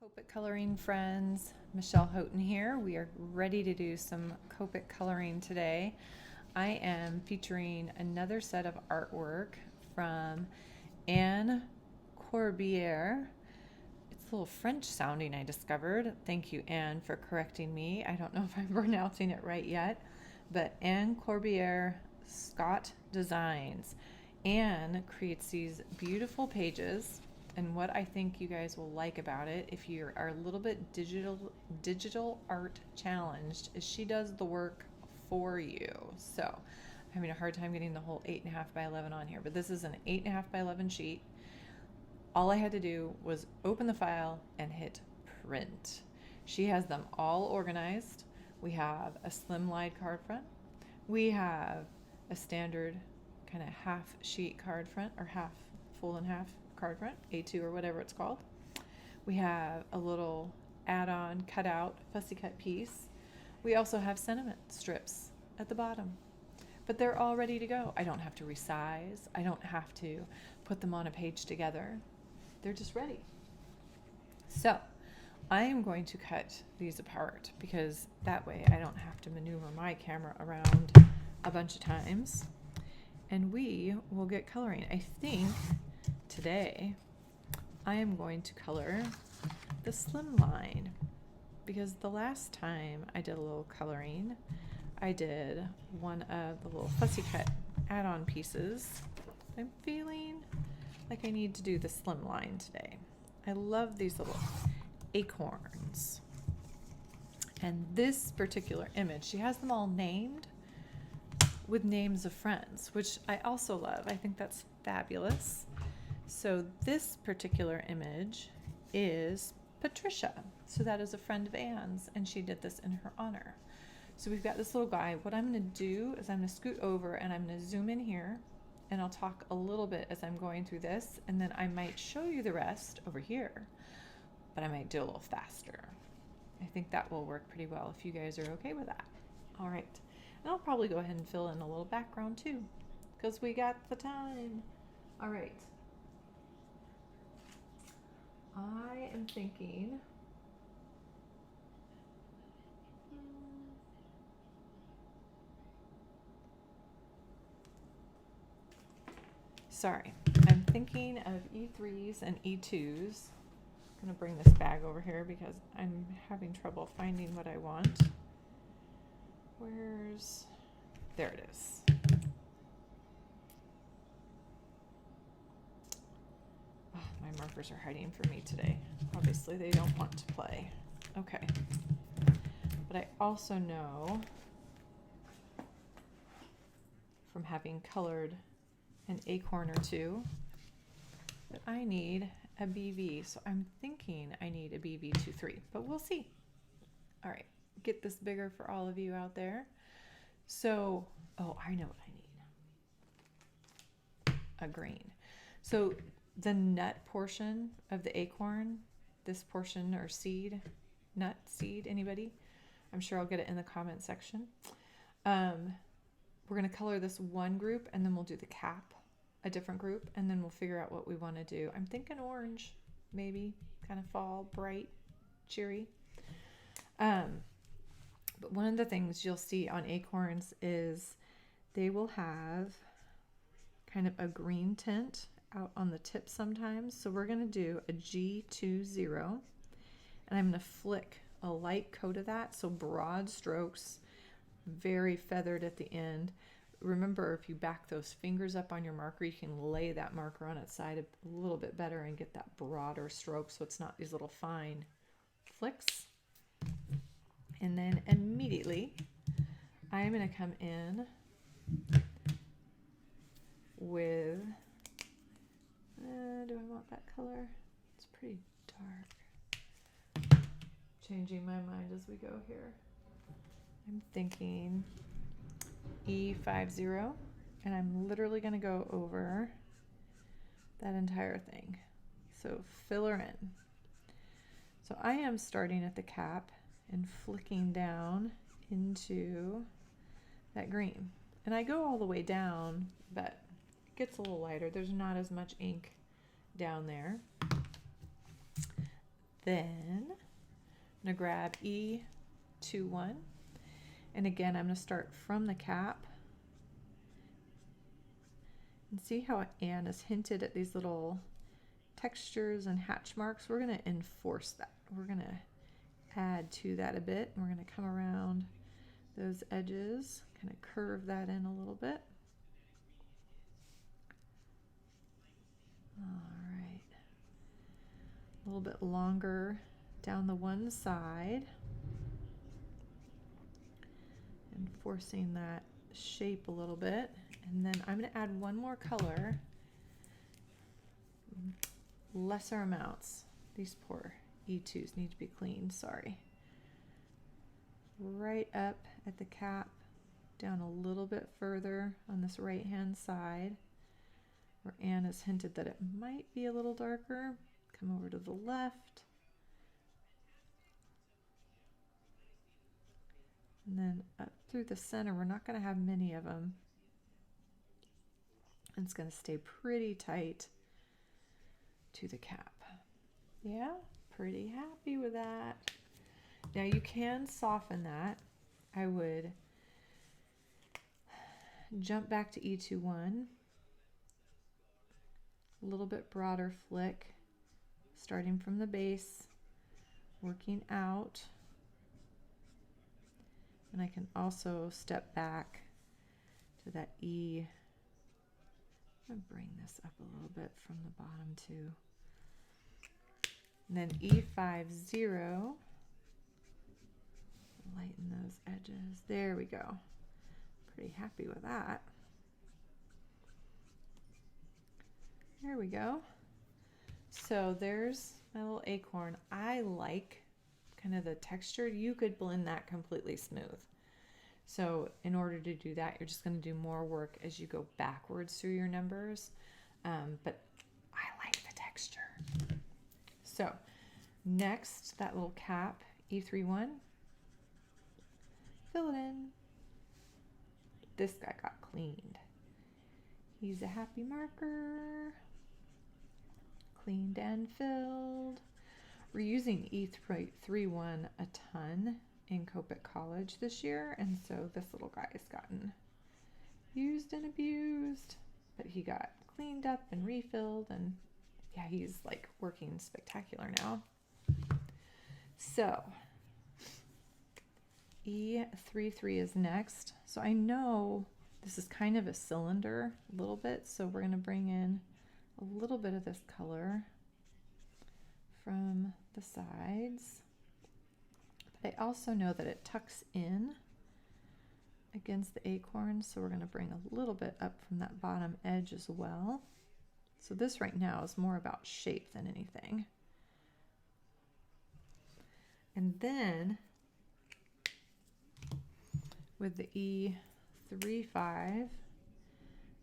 Copic coloring friends, Michelle Houghton here. We are ready to do some Copic coloring today. I am featuring another set of artwork from Ann Corbiere. It's a little French sounding, I discovered. Thank you, Ann, for correcting me. I don't know if I'm pronouncing it right yet, but Ann Corbiere-Scott Designs. Ann creates these beautiful pages. And what I think you guys will like about it, if you are a little bit digital art challenged, is she does the work for you. So I'm having a hard time getting the whole 8.5 by 11 on here, but this is an 8.5 by 11 sheet. All I had to do was open the file and hit print. She has them all organized. We have a slimline card front. We have a standard kind of half sheet card front, or half, full and half card front, A2 or whatever it's called. We have a little add-on cutout fussy cut piece. We also have sentiment strips at the bottom, but they're all ready to go. I don't have to resize. I don't have to put them on a page together. They're just ready. So I am going to cut these apart because that way I don't have to maneuver my camera around a bunch of times, and we will get coloring. I think today I am going to color the slim line because the last time I did a little coloring, I did one of the little fussy cut add-on pieces. I'm feeling like I need to do the slim line today. I love these little acorns. And this particular image, she has them all named with names of friends, which I also love. I think that's fabulous. So this particular image is Patricia. So that is a friend of Ann's, and she did this in her honor. So we've got this little guy. What I'm going to do is I'm going to scoot over and I'm going to zoom in here, and I'll talk a little bit as I'm going through this, and then I might show you the rest over here, but I might do a little faster. I think that will work pretty well if you guys are okay with that. All right. And I'll probably go ahead and fill in a little background too, because we got the time. All right. I am thinking I'm thinking of E3s and E2s. I'm gonna bring this bag over here because I'm having trouble finding what I want. There it is. My markers are hiding for me today. Obviously they don't want to play. Okay. But I also know from having colored an acorn or two that I need a BV. So I'm thinking I need a BV23, but we'll see. All right. Get this bigger for all of you out there. So, oh, I know what I need. A green. So the nut portion of the acorn, this portion or seed, nut, seed, anybody? I'm sure I'll get it in the comment section. We're going to color this one group, and then we'll do the cap, a different group, and then we'll figure out what we want to do. I'm thinking orange, maybe, kind of fall, bright, cheery. But one of the things you'll see on acorns is they will have kind of a green tint out on the tip sometimes. So we're going to do a G20, and I'm going to flick a light coat of that. So broad strokes, very feathered at the end. Remember, if you back those fingers up on your marker, you can lay that marker on its side a little bit better and get that broader stroke so it's not these little fine flicks. And then immediately, I'm going to come in with, do I want that color? It's pretty dark. Changing my mind as we go here. I'm thinking E50, and I'm literally going to go over that entire thing. So fill her in. So I am starting at the cap and flicking down into that green. And I go all the way down, but it gets a little lighter. There's not as much ink down there. then I'm going to grab E21. And again, I'm going to start from the cap. And see how Ann has hinted at these little textures and hatch marks? We're going to enforce that. We're going to add to that a bit. And we're going to come around those edges, kind of curve that in a little bit. All right. A little bit longer down the one side. And forcing that shape a little bit. And then I'm going to add one more color, lesser amounts. These poor E2s need to be cleaned, sorry. Right up at the cap, down a little bit further on this right hand side, where Ann has hinted that it might be a little darker. Come over to the left. And then up through the center, we're not going to have many of them. And it's going to stay pretty tight to the cap. Yeah, pretty happy with that. Now you can soften that. I would jump back to E21, a little bit broader flick, starting from the base, working out. And I can also step back to that E. I'm going to bring this up a little bit from the bottom too. And then E50, lighten those edges. There we go. Pretty happy with that. There we go. So there's my little acorn. I like kind of the texture. You could blend that completely smooth. So in order to do that, you're just going to do more work as you go backwards through your numbers. But I like the texture. So next, that little cap, E31, fill it in. This guy got cleaned. He's a happy marker. Cleaned and filled. We're using E31 a ton in Copic College this year, and so this little guy has gotten used and abused, but he got cleaned up and refilled, and yeah, he's like working spectacular now. So E33 is next. So I know this is kind of a cylinder a little bit, so we're going to bring in a little bit of this color from the sides. But I also know that it tucks in against the acorn, so we're going to bring a little bit up from that bottom edge as well. So this right now is more about shape than anything. And then with the E35,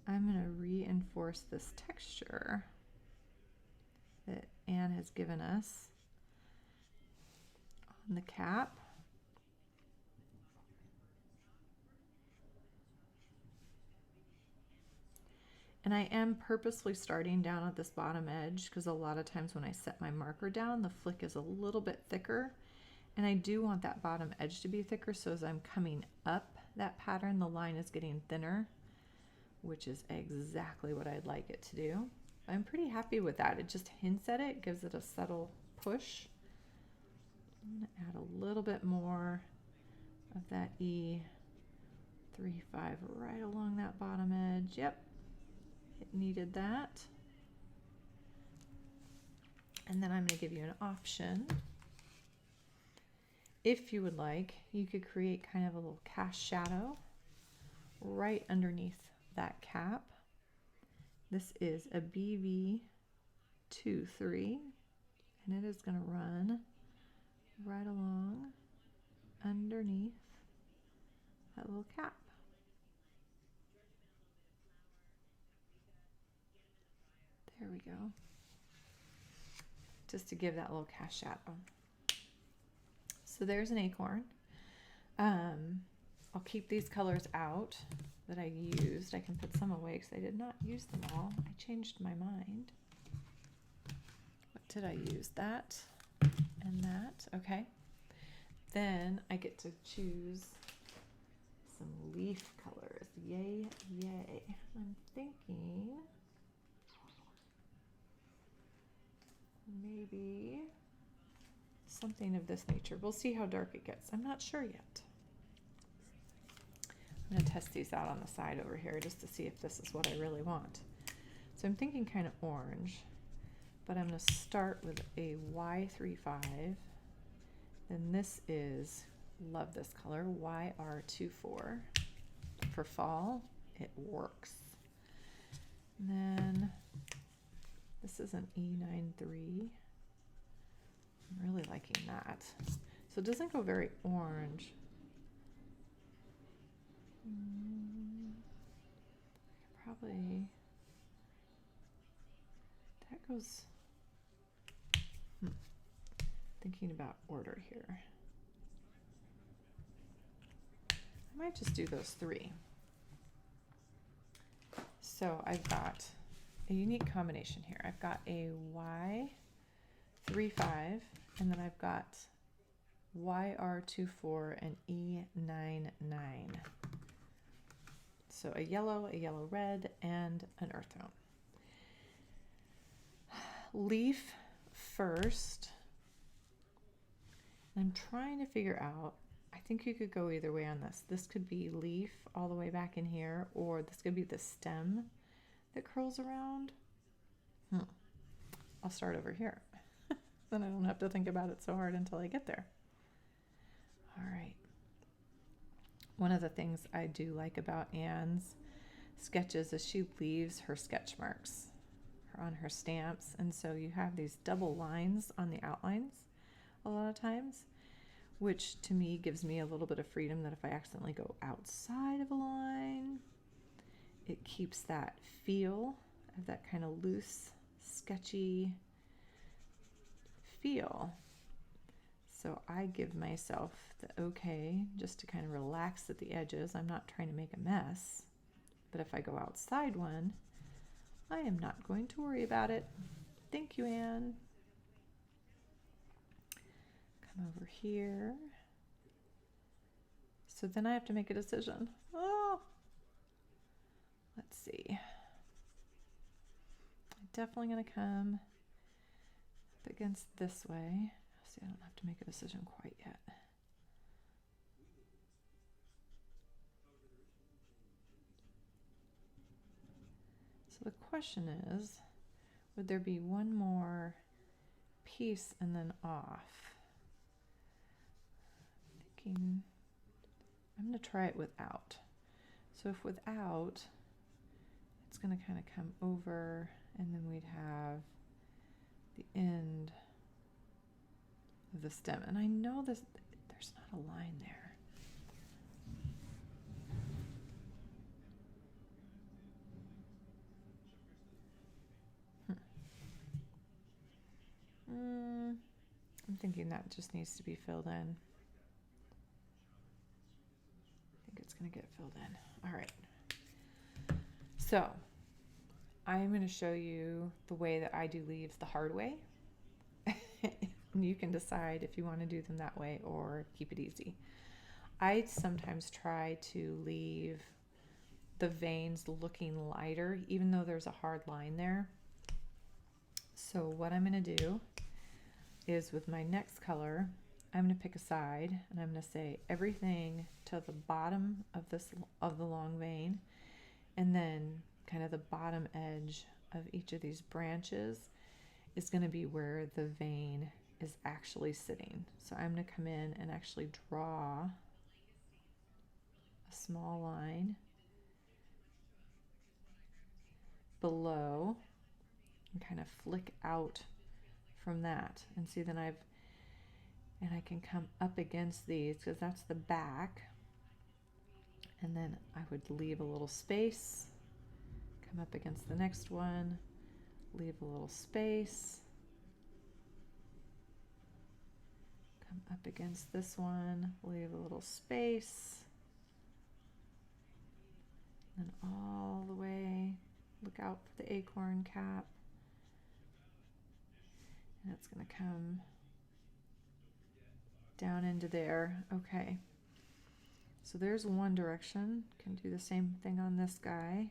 I'm going to reinforce this texture that Ann has given us on the cap. And I am purposely starting down at this bottom edge because a lot of times when I set my marker down, the flick is a little bit thicker. And I do want that bottom edge to be thicker, so as I'm coming up that pattern, the line is getting thinner, which is exactly what I'd like it to do. I'm pretty happy with that. It just hints at it, gives it a subtle push. I'm going to add a little bit more of that E35 right along that bottom edge. Yep, it needed that. And then I'm going to give you an option. If you would like, you could create kind of a little cast shadow right underneath that cap. This is a BV23, and it is going to run right along underneath that little cap. There we go. Just to give that little cast shadow. So there's an acorn. I'll keep these colors out that I used. I can put some away because I did not use them all. I changed my mind. What did I use? That and that. Okay. Then I get to choose some leaf colors. Yay, yay. I'm thinking maybe something of this nature. We'll see how dark it gets. I'm not sure yet. I'm going to test these out on the side over here just to see if this is what I really want. So I'm thinking kind of orange, but I'm going to start with a Y35. And this is, love this color, YR24. For fall, it works. And then this is an E93. I'm really liking that. So it doesn't go very orange. Probably, that goes, thinking about order here. I might just do those three. So I've got a unique combination here. I've got a Y35, and then I've got YR24 and E99. So a yellow red, and an earth tone. Leaf first. I'm trying to figure out, I think you could go either way on this. This could be leaf all the way back in here, or this could be the stem that curls around. I'll start over here. Then I don't have to think about it so hard until I get there. All right. One of the things I do like about Ann's sketches is she leaves her sketch marks on her stamps, and so you have these double lines on the outlines a lot of times, which to me gives me a little bit of freedom that if I accidentally go outside of a line, it keeps that feel of that kind of loose, sketchy feel. So I give myself the okay just to kind of relax at the edges. I'm not trying to make a mess, but if I go outside one, I am not going to worry about it. Thank you, Ann. Come over here. So then I have to make a decision. Oh, let's see. I'm definitely going to come up against this way. See, I don't have to make a decision quite yet. So the question is, would there be one more piece and then off? I'm thinking I'm going to try it without. So if without, it's going to kind of come over, and then we'd have the end of the stem. And I know there's not a line there. I'm thinking that just needs to be filled in. I think it's going to get filled in. All right. So I'm going to show you the way that I do leaves the hard way. You can decide if you want to do them that way or keep it easy. I sometimes try to leave the veins looking lighter, even though there's a hard line there. So what I'm going to do is with my next color, I'm going to pick a side, and I'm going to say everything to the bottom of the long vein, and then kind of the bottom edge of each of these branches is going to be where the vein is actually sitting. So I'm going to come in and actually draw a small line below and kind of flick out from that. And see, then I can come up against these because that's the back, and then I would leave a little space, come up against the next one, leave a little space, come up against this one, leave a little space, and all the way, look out for the acorn cap, and it's going to come down into there. Okay. So there's one direction. Can do the same thing on this guy.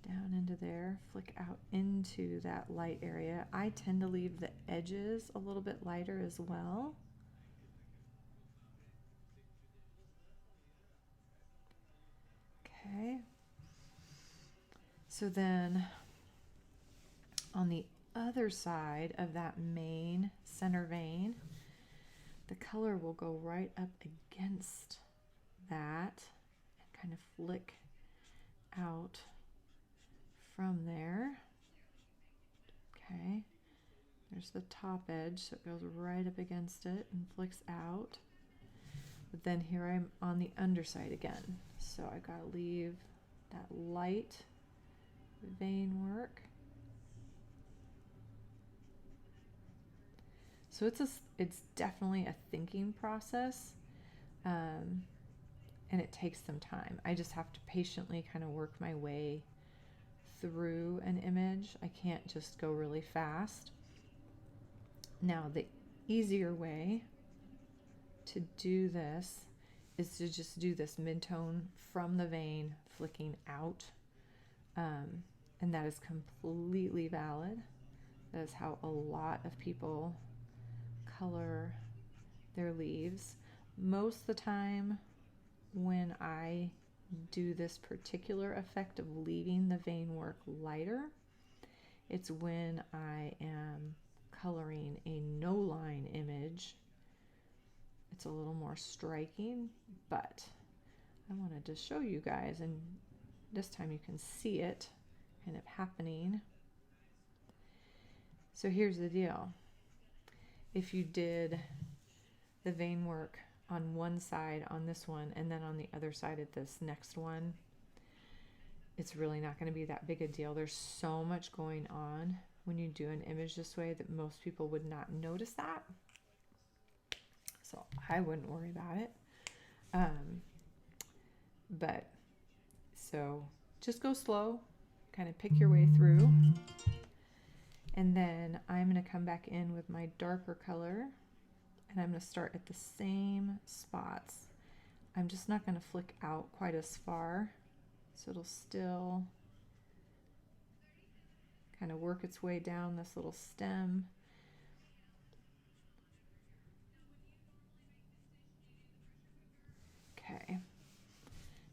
Down into there, flick out into that light area. I tend to leave the edges a little bit lighter as well. Okay. So then on the other side of that main center vein, the color will go right up against that and kind of flick out from there. Okay, there's the top edge, so it goes right up against it and flicks out. But then here I'm on the underside again, so I gotta leave that light vein work. So it's definitely a thinking process, and it takes some time. I just have to patiently kind of work my way through an image. I can't just go really fast. Now, the easier way to do this is to just do this mid-tone from the vein flicking out, and that is completely valid. That is how a lot of people color their leaves. Most of the time when I do this particular effect of leaving the vein work lighter, it's when I am coloring a no line image. It's a little more striking, but I wanted to show you guys, and this time you can see it kind of happening. So here's the deal. If you did the vein work on one side on this one and then on the other side at this next one, it's really not going to be that big a deal. There's so much going on when you do an image this way that most people would not notice that. So I wouldn't worry about it. But so just go slow, kind of pick your way through. And then I'm going to come back in with my darker color, and I'm going to start at the same spots. I'm just not going to flick out quite as far, so it'll still kind of work its way down this little stem. Okay.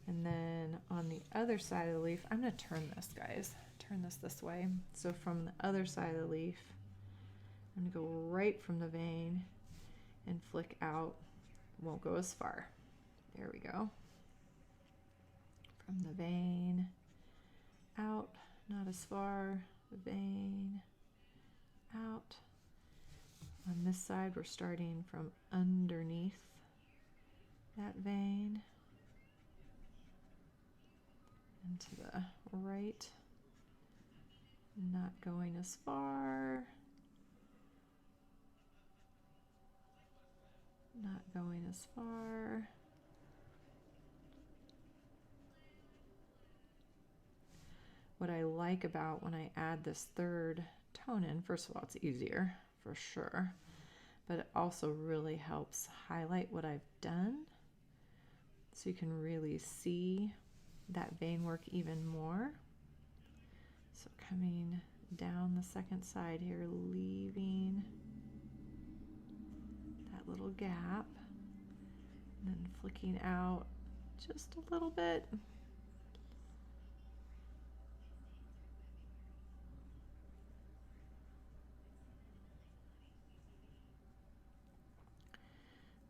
And then on the other side of the leaf, I'm going to turn this, guys. Turn this way. So from the other side of the leaf, I'm going to go right from the vein and flick out. Won't go as far. There we go. From the vein out, not as far. The vein out. On this side, we're starting from underneath that vein and to the right, not going as far, not going as far. What I like about when I add this third tone in, first of all, it's easier for sure, but it also really helps highlight what I've done, so you can really see that vein work even more. So coming down the second side here, leaving that little gap, and then flicking out just a little bit.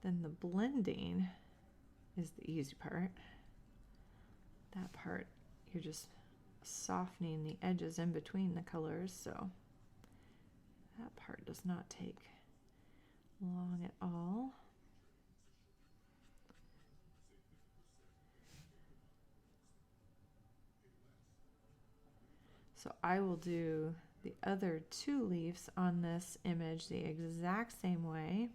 Then the blending is the easy part. That part, you're just softening the edges in between the colors, so that part does not take long at all. So I will do the other two leaves on this image the exact same way,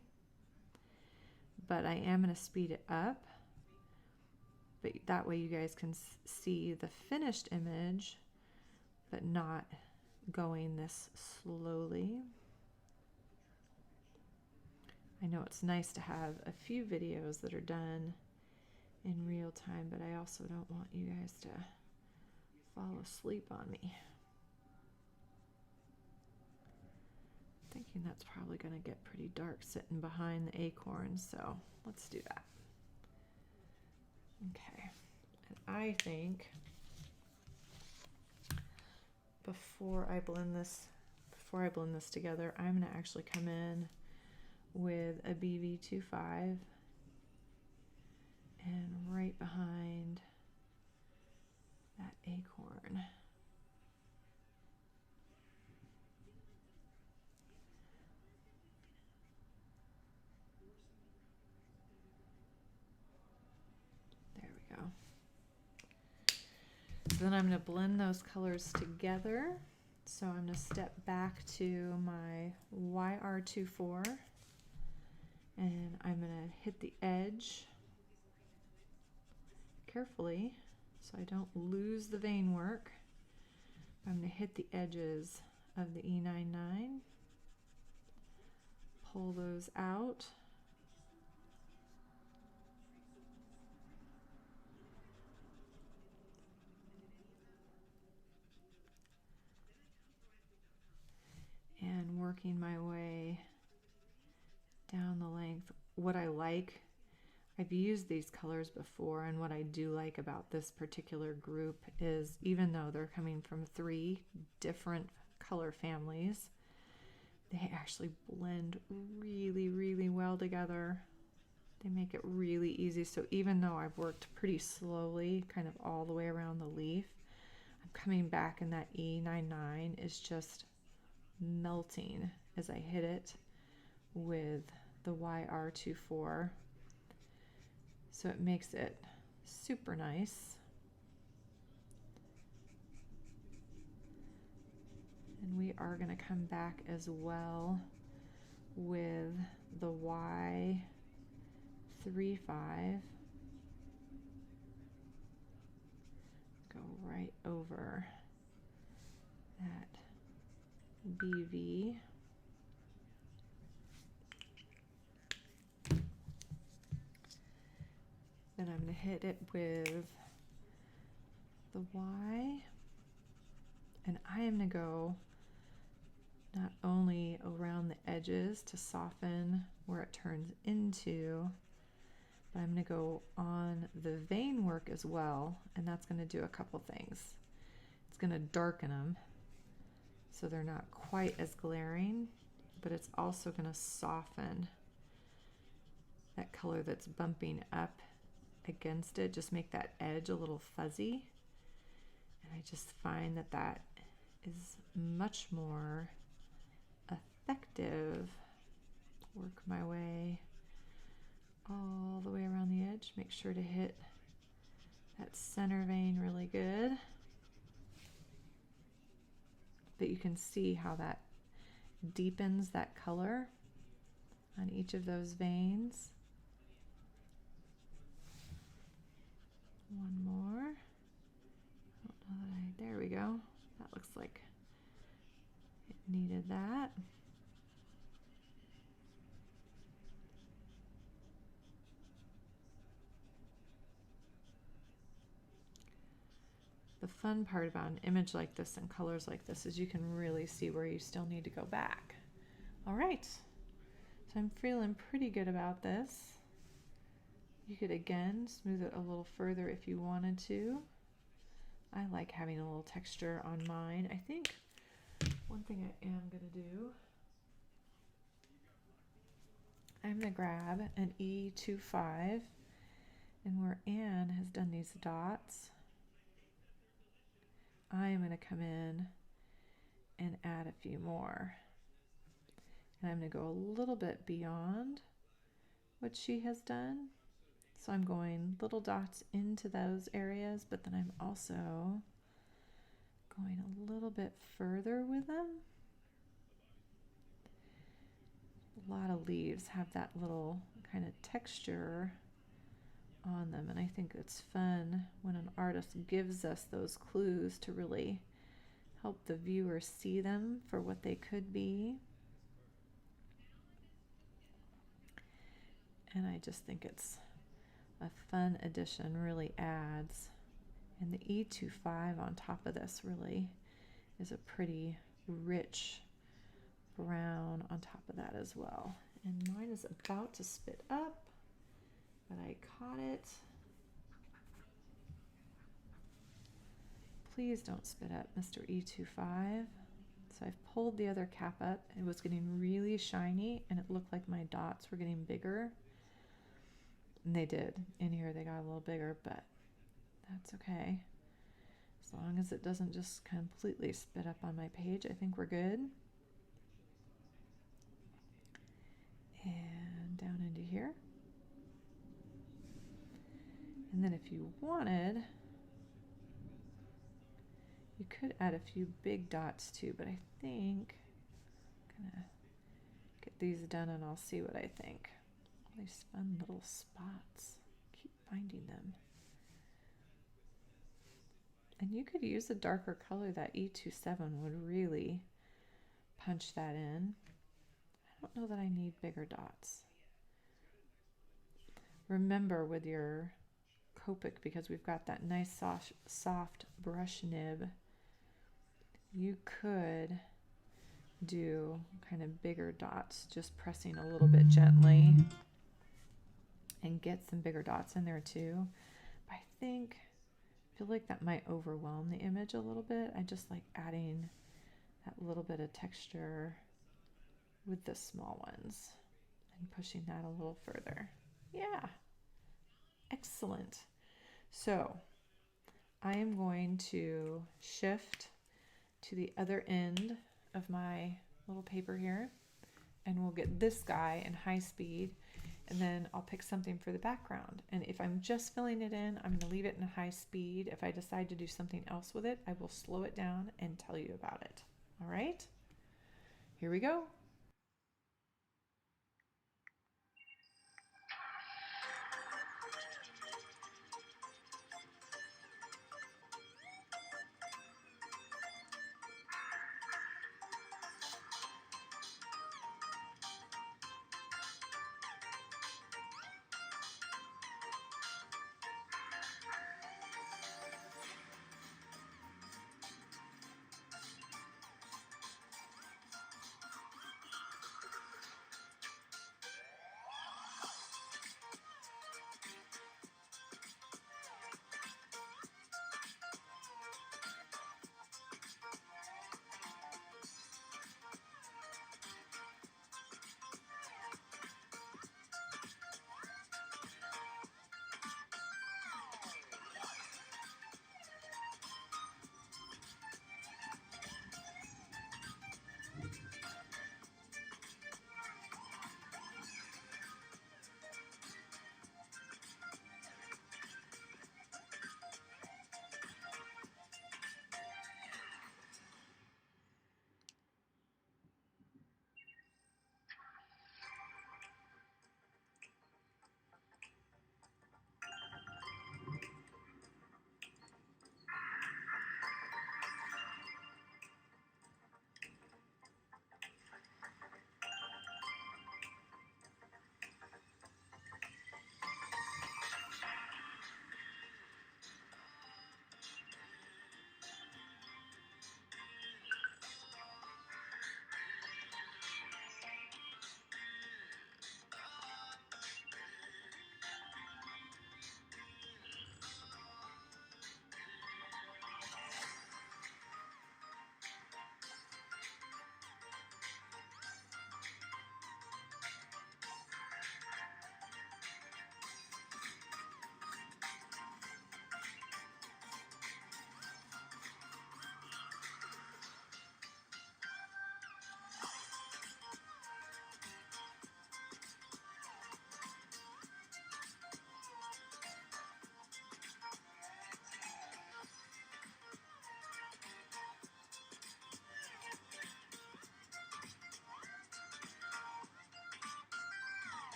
but I am going to speed it up, but that way you guys can see the finished image, but not going this slowly. I know it's nice to have a few videos that are done in real time, but I also don't want you guys to fall asleep on me. Thinking that's probably going to get pretty dark sitting behind the acorns, so let's do that. Okay, and I think before I blend this together, I'm going to actually come in with a BV25 and right behind that acorn. There we go. So then I'm going to blend those colors together. So I'm going to step back to my YR24 and I'm going to hit the edge carefully so I don't lose the vein work. I'm going to hit the edges of the E99, pull those out, and working my way down the length. What I like, I've used these colors before, and what I do like about this particular group is even though they're coming from 3 different color families, they actually blend really, really well together. They make it really easy. So even though I've worked pretty slowly, kind of all the way around the leaf, I'm coming back and that E99 is just melting as I hit it with the YR24. So it makes it super nice. And we are going to come back as well with the Y35. Go right over that BV. Then I'm going to hit it with the Y, and I am going to go not only around the edges to soften where it turns into, but I'm going to go on the vein work as well, and that's going to do a couple things. It's going to darken them so they're not quite as glaring, but it's also going to soften that color that's bumping up against it, just make that edge a little fuzzy. And I just find that that is much more effective. Work my way all the way around the edge. Make sure to hit that center vein really good. But you can see how that deepens that color on each of those veins. One more. I don't know that there we go. That looks like it needed that. The fun part about an image like this and colors like this is you can really see where you still need to go back. All right, so I'm feeling pretty good about this. You could again smooth it a little further if you wanted to. I like having a little texture on mine. I think one thing I am going to do, I'm going to grab an E25, and where Ann has done these dots, I am going to come in and add a few more. And I'm going to go a little bit beyond what she has done. So I'm going little dots into those areas, but then I'm also going a little bit further with them. A lot of leaves have that little kind of texture on them, and I think it's fun when an artist gives us those clues to really help the viewer see them for what they could be. and I just think it's a fun addition, really adds. And the E25 on top of this really is a pretty rich brown on top of that as well. And mine is about to spit up, but I caught it. Please don't spit up, Mr. E25. So I've pulled the other cap up. It was getting really shiny and it looked like my dots were getting bigger. And they did. In here they got a little bigger, but that's okay. As long as it doesn't just completely spit up on my page, I think we're good. And down into here. And then if you wanted, you could add a few big dots too, but I think I'm gonna get these done and I'll see what I think. All these fun little spots. Keep finding them. And you could use a darker color. That E27 would really punch that in. I don't know that I need bigger dots. Remember with your Copic, because we've got that nice soft brush nib, you could do kind of bigger dots, just pressing a little bit gently and get some bigger dots in there too. But I feel like that might overwhelm the image a little bit. I just like adding that little bit of texture with the small ones and pushing that a little further. Yeah, excellent. So I am going to shift to the other end of my little paper here, and we'll get this guy in high speed, and then I'll pick something for the background. And if I'm just filling it in, I'm going to leave it in high speed. If I decide to do something else with it, I will slow it down and tell you about it. All right, here we go.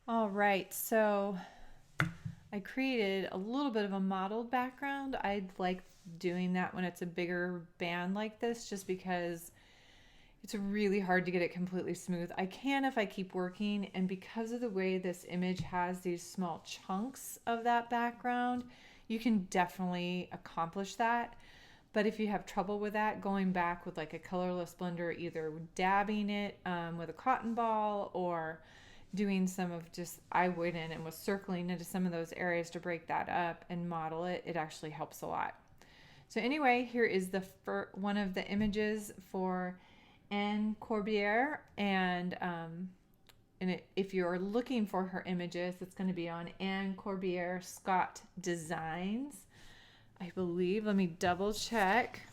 All right, so I created a little bit of a modeled background. I like doing that when it's a bigger band like this, just because it's really hard to get it completely smooth. I can if I keep working, and because of the way this image has these small chunks of that background, you can definitely accomplish that. But if you have trouble with that, going back with like a colorless blender, either dabbing it with a cotton ball or doing some of just, I went in and was circling into some of those areas to break that up and model it, it actually helps a lot. So anyway, here is the one of the images for Ann Corbiere, and if you're looking for her images, it's going to be on Ann Corbiere-Scott Designs, I believe. Let me double check.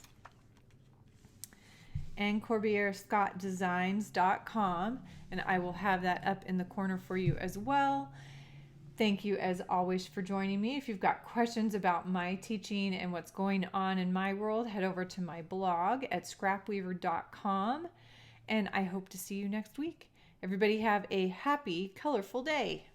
Ann Corbiere-Scott Designs.com, and I will have that up in the corner for you as well. Thank you as always for joining me. If you've got questions about my teaching and what's going on in my world, head over to my blog at scrapweaver.com, and I hope to see you next week. Everybody have a happy, colorful day.